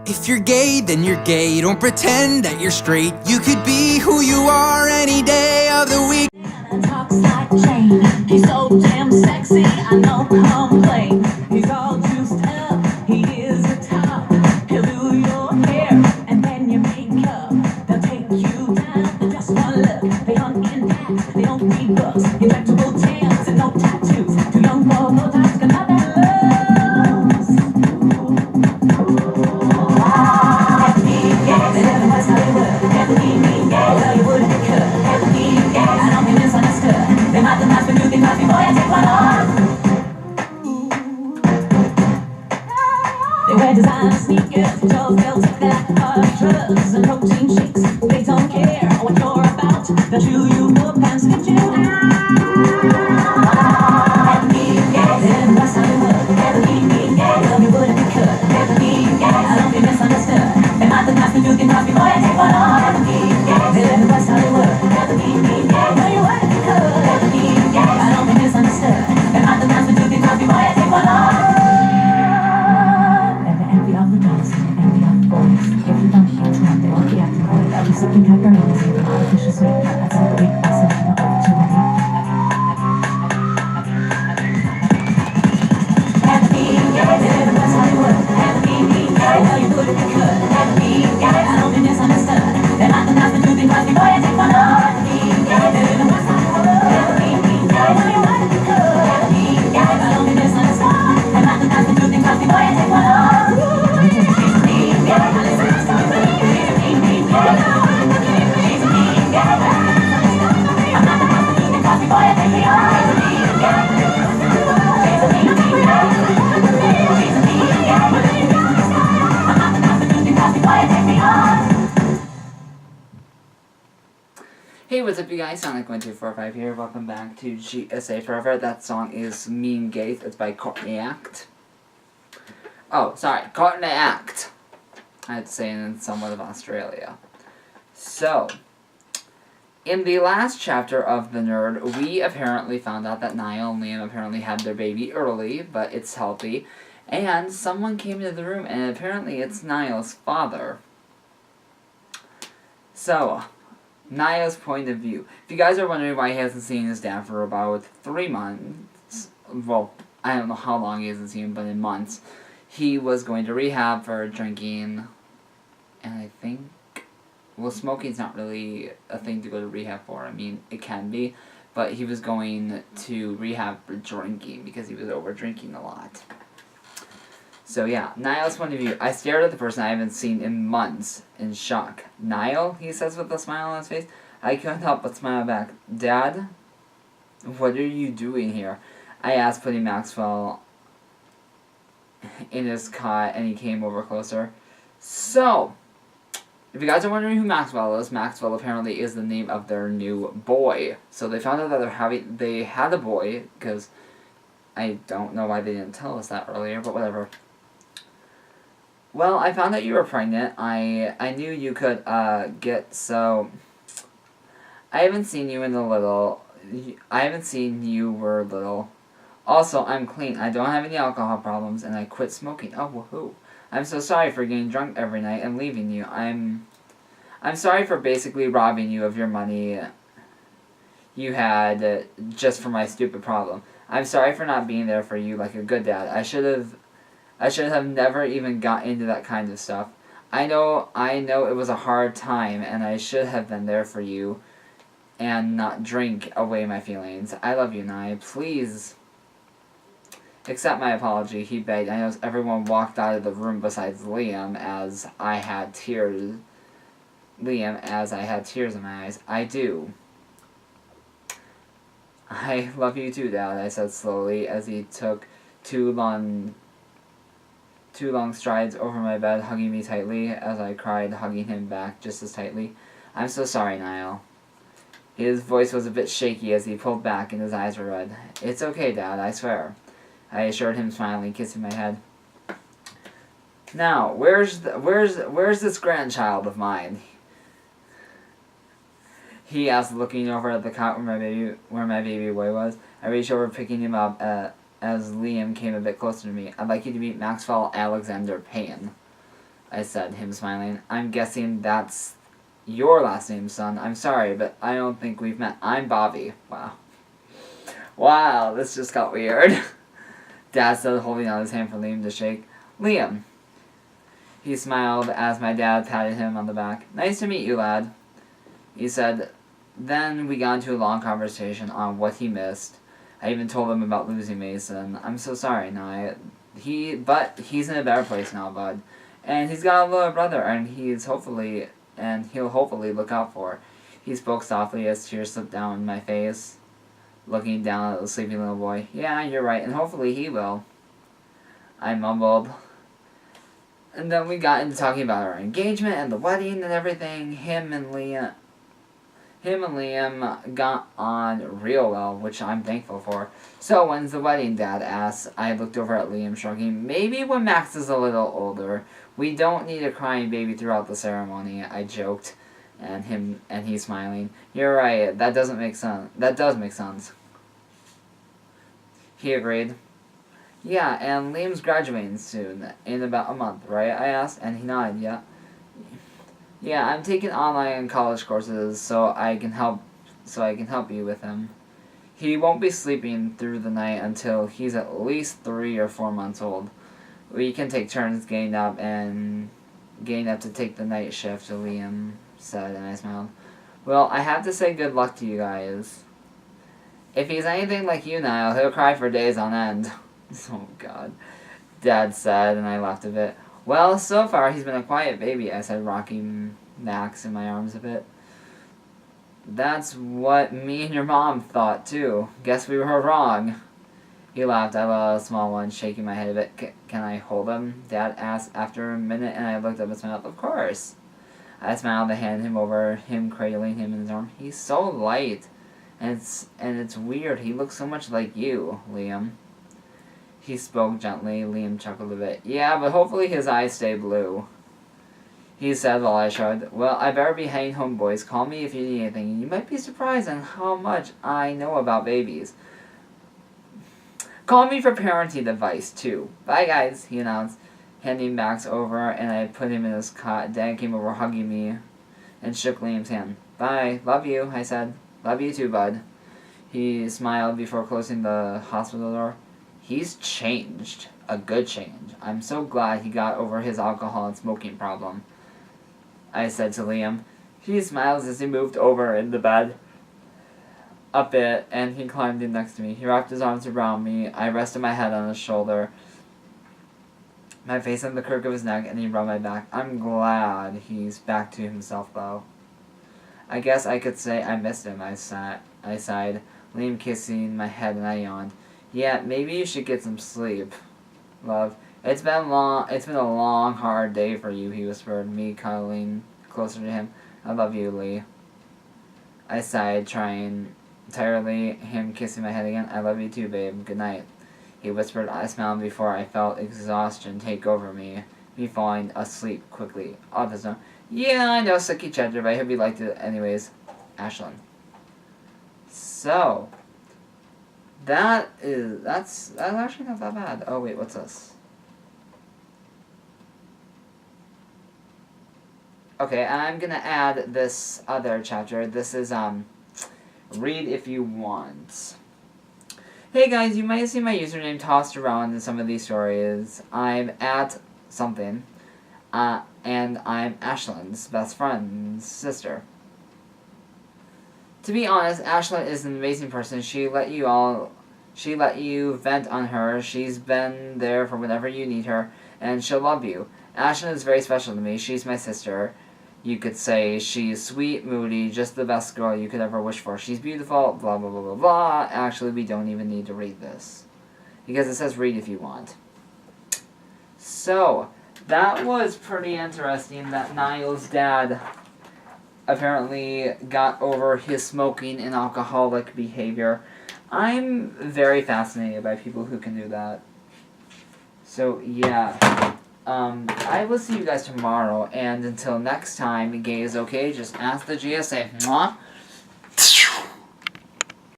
If you're gay, then you're gay. Don't pretend that you're straight. You could be who you are any day of the week. Talks like Jane. He's so damn sexy, I no complain. He's all juiced up, he is a top. He'll do your hair and then your makeup. They'll take you down to just one look. They hunt and pack, they don't need books. Injectable tails and no tattoos. Too young for no times can have that love. They wear designer sneakers, Joe's they'll take that hard drugs and protein shakes. They don't care what you're about. They'll chew you up and spit you out. Never be gay, live in West Hollywood. Never be gay, love you wouldn't be could. Never be gay, I don't be misunderstood. They might think that's you can cause me, boy, I take one on. Never be gay, live in West Hollywood. Never be gay, love you wouldn't be could. Never be gay, I don't be misunderstood. They might think that's you can cause me, boy, I take one on. Something happened in this artificial sweet. That's like a big lesson in opportunity. Never be gay, live in West Hollywood. Never be gay, know you would if you could. Never be gay, I don't be misunderstood. They're not the nice to do because me, boy, I take one on. Never be gay, live in West Hollywood. Never be gay, know you would if you could. Never be gay, I don't be misunderstood. They're not the nice to do because me, boy, I take one on. Hey, what's up you guys, Sonic1245 here, welcome back to GSA Forever. That song is Mean Gay, it's by Courtney Act. Oh, sorry, Courtney Act. I had to say it in somewhat of Australia. So, in the last chapter of The Nerd, we apparently found out that Niall and Liam apparently had their baby early, but it's healthy. And someone came into the room, and apparently it's Niall's father. So, Niall's point of view. If you guys are wondering why he hasn't seen his dad for about 3 months, well, I don't know how long he hasn't seen him, but in months, he was going to rehab for drinking, and I think, well, smoking's not really a thing to go to rehab for. I mean, it can be, but he was going to rehab for drinking because he was over drinking a lot. So yeah, Niall's point of view. I stared at the person I haven't seen in months in shock. Niall, he says with a smile on his face. I couldn't help but smile back. Dad, what are you doing here? I asked, putting Maxwell in his cot, and he came over closer. So, if you guys are wondering who Maxwell is, Maxwell apparently is the name of their new boy. So they found out that they had a boy, because I don't know why they didn't tell us that earlier, but whatever. Well, I found out you were pregnant. I knew you could get, so I haven't seen you in a little. I haven't seen you were little. Also, I'm clean. I don't have any alcohol problems, and I quit smoking. Oh, woohoo. I'm so sorry for getting drunk every night and leaving you. I'm sorry for basically robbing you of your money you had just for my stupid problem. I'm sorry for not being there for you like a good dad. I should have never even got into that kind of stuff. I know it was a hard time, and I should have been there for you and not drink away my feelings. I love you, Nye. Please accept my apology, he begged. I noticed everyone walked out of the room besides Liam as I had tears in my eyes. I do. I love you too, Dad, I said slowly as he took two long strides over my bed, hugging me tightly as I cried, hugging him back just as tightly. I'm so sorry, Niall. His voice was a bit shaky as he pulled back and his eyes were red. It's okay, Dad, I swear, I assured him, smiling, kissing my head. Now, where's this grandchild of mine? He asked, looking over at the cot where my baby boy was. I reached over, picking him up as Liam came a bit closer to me. I'd like you to meet Maxwell Alexander Payne. I said, him smiling. I'm guessing that's your last name, son. I'm sorry, but I don't think we've met. I'm Bobby. Wow. Wow, this just got weird. Dad said, holding out his hand for Liam to shake. Liam. He smiled as my dad patted him on the back. Nice to meet you, lad. He said. Then we got into a long conversation on what he missed. I even told him about losing Mason. I'm so sorry, Nye. But he's in a better place now, bud. And he's got a little brother, and he'll hopefully look out for. He spoke softly as tears slipped down my face, looking down at the sleeping little boy. Yeah, you're right, and hopefully he will. I mumbled. And then we got into talking about our engagement and the wedding and everything. Him and Liam got on real well, which I'm thankful for. So when's the wedding, Dad asked. I looked over at Liam, shrugging. Maybe when Max is a little older. We don't need a crying baby throughout the ceremony, I joked. And he's smiling. You're right, that does make sense. He agreed. Yeah, and Liam's graduating soon, in about a month, right? I asked, and he nodded, yeah. Yeah, I'm taking online college courses so I can help you with him. He won't be sleeping through the night until he's at least 3 or 4 months old. We can take turns getting up to take the night shift, Liam said, and I smiled. Well, I have to say good luck to you guys. If he's anything like you, Niall, he'll cry for days on end. Oh, God. Dad said, and I laughed a bit. Well, so far he's been a quiet baby, I said, rocking Max in my arms a bit. That's what me and your mom thought, too. Guess we were wrong. He laughed. I let a small one, shaking my head a bit. Can I hold him? Dad asked after a minute, and I looked up and smiled. Of course. I smiled and handed him over, him cradling him in his arm. He's so light. And it's weird. He looks so much like you, Liam. He spoke gently. Liam chuckled a bit. Yeah, but hopefully his eyes stay blue. He said while I shrugged. Well, I better be heading home, boys. Call me if you need anything. You might be surprised on how much I know about babies. Call me for parenting advice, too. Bye, guys, he announced, handing Max over, and I put him in his cot. Dad came over, hugging me, and shook Liam's hand. Bye. Love you, I said. Love you too, bud. He smiled before closing the hospital door. He's changed. A good change. I'm so glad he got over his alcohol and smoking problem, I said to Liam. He smiled as he moved over in the bed a bit, and he climbed in next to me. He wrapped his arms around me. I rested my head on his shoulder, my face on the crook of his neck, and he rubbed my back. I'm glad he's back to himself, though. I guess I could say I missed him, I sighed. Liam kissing my head, and I yawned. Yeah, maybe you should get some sleep, love. It's been a long, hard day for you, he whispered, me cuddling closer to him. I love you, Lee. I sighed, trying tiredly, him kissing my head again. I love you too, babe. Good night. He whispered. I smiled before I felt exhaustion take over me falling asleep quickly. Autism. Yeah, I know, sucky cheddar, but I hope you liked it anyways. Ashlyn. So, that's actually not that bad. Oh wait, what's this? Okay, I'm gonna add this other chapter. This is, read if you want. Hey guys, you might have seen my username tossed around in some of these stories. I'm at something, and I'm Ashlyn's best friend's sister. To be honest, Ashlyn is an amazing person. She let you vent on her. She's been there for whenever you need her, and she'll love you. Ashlyn is very special to me. She's my sister. You could say she's sweet, moody, just the best girl you could ever wish for. She's beautiful, blah, blah, blah, blah, blah. Actually, we don't even need to read this, because it says read if you want. So, that was pretty interesting that Niall's dad apparently got over his smoking and alcoholic behavior. I'm very fascinated by people who can do that. So, yeah. I will see you guys tomorrow, and until next time, gay is okay, just ask the GSA. Mwah!